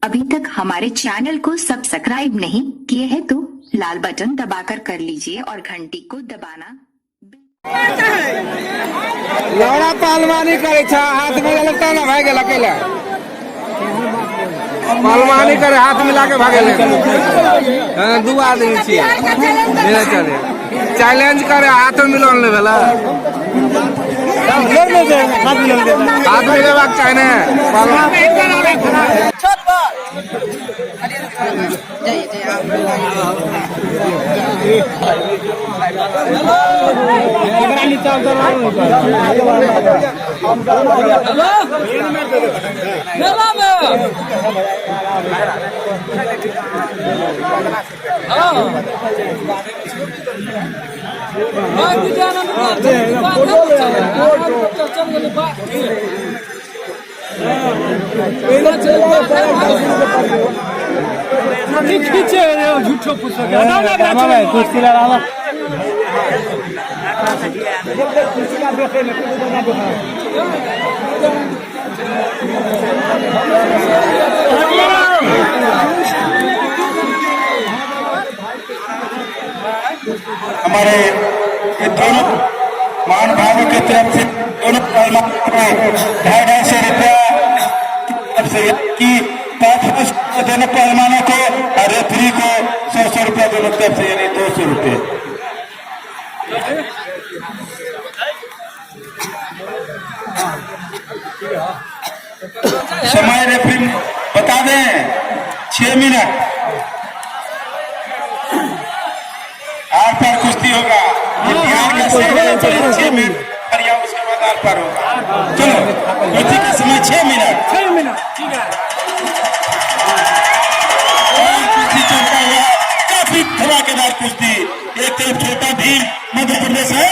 अभी तक हमारे चैनल को सब्सक्राइब नहीं किए हैं तो लाल बटन दबाकर कर लीजिए और घंटी को दबाना। लौड़ा पहलवानी करे छा, हाथ में लगता ना भागे अकेला पहलवानी करे, हाथ मिला के भागे दू आदमी छिए चले चैलेंज करे, हाथ में मिलन ले भेला हाथ मिलेबाक चाही ने खींचे झूठो पुस्तक हमारे दोनों महान भाइयों की तरफ से दोनों पहलवानों को 250 रुपया की 5 दोनों पहलवानों को और रेफरी को 100 रुपया दोनों तरफ से, यानी 200 रुपये। समय रेफरी बता दें 6 मिनट आर पार कुश्ती होगा। बिहार का 6 मिनट और या उसके बाद आर पार होगा। चलो कुश्ती का समय 6 मिनट। ठीक है। कुश्ती चलता हुआ काफी धमाकेदार कुश्ती। एक तरफ छोटा भीम मध्य प्रदेश है,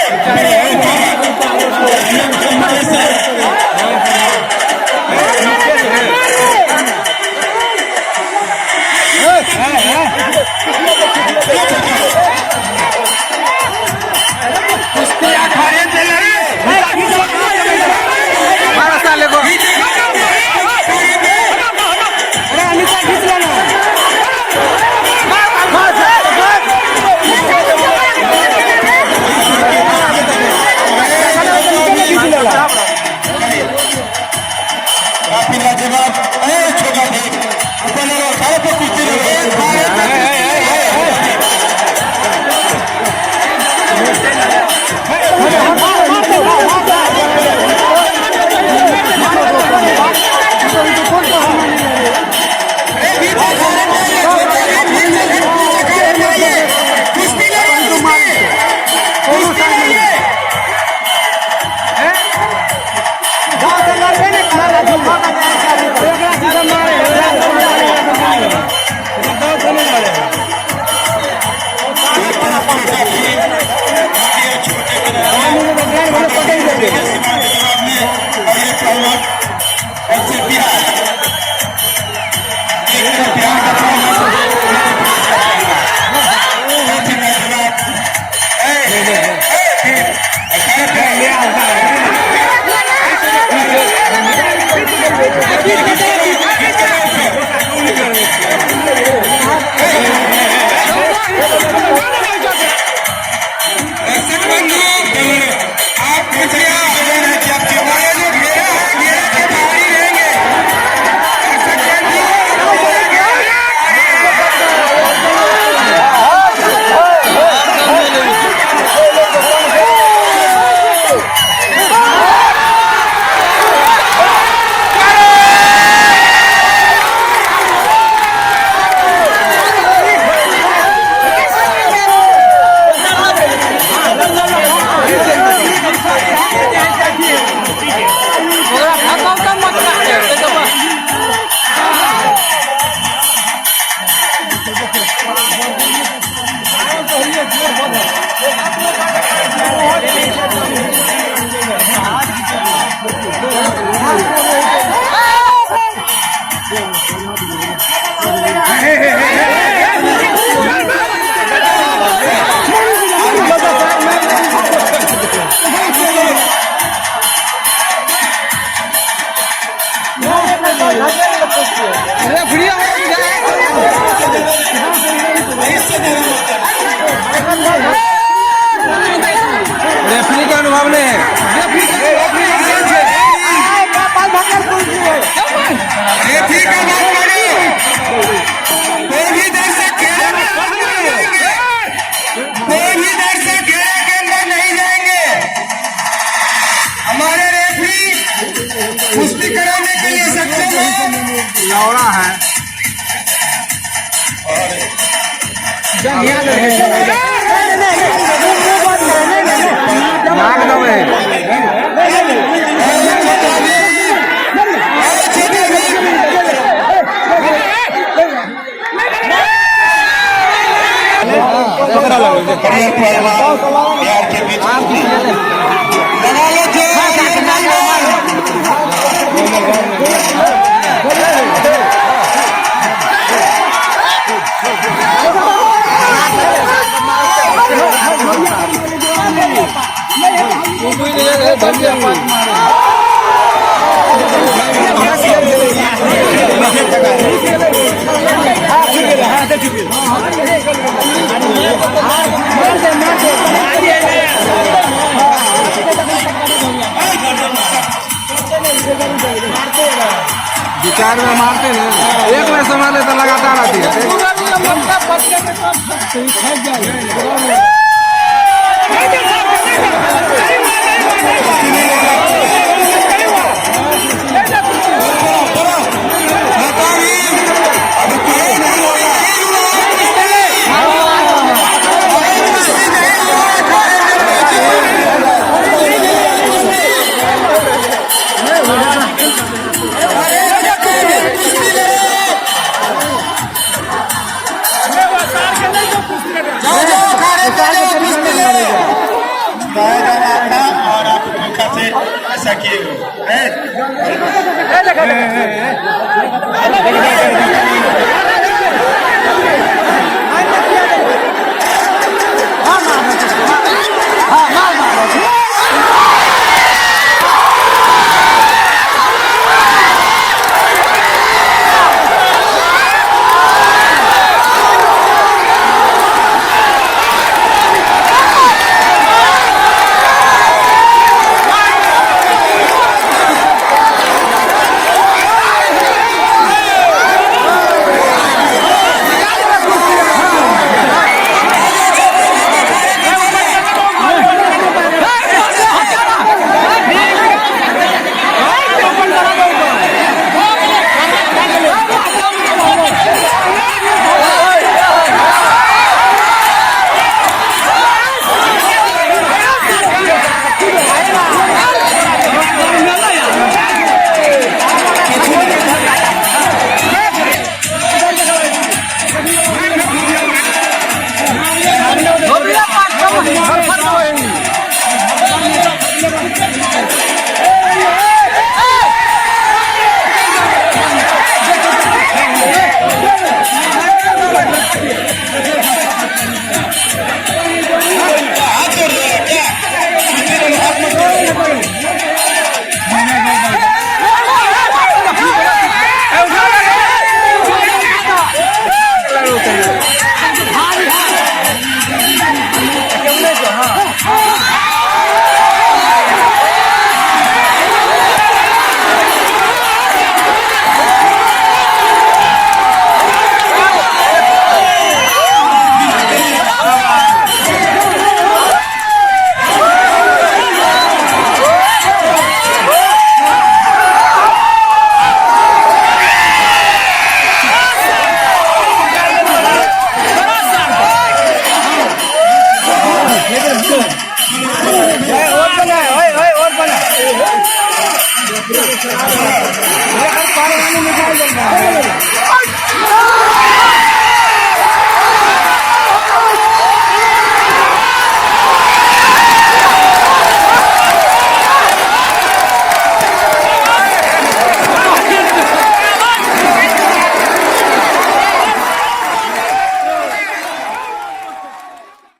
रेफरी है नाक दबे बढ़िया पहलवान बिहार के बीच विचार में मारते हैं एक में संभाले तो लगातार आती है और आप धोखा से ऐसा किए हो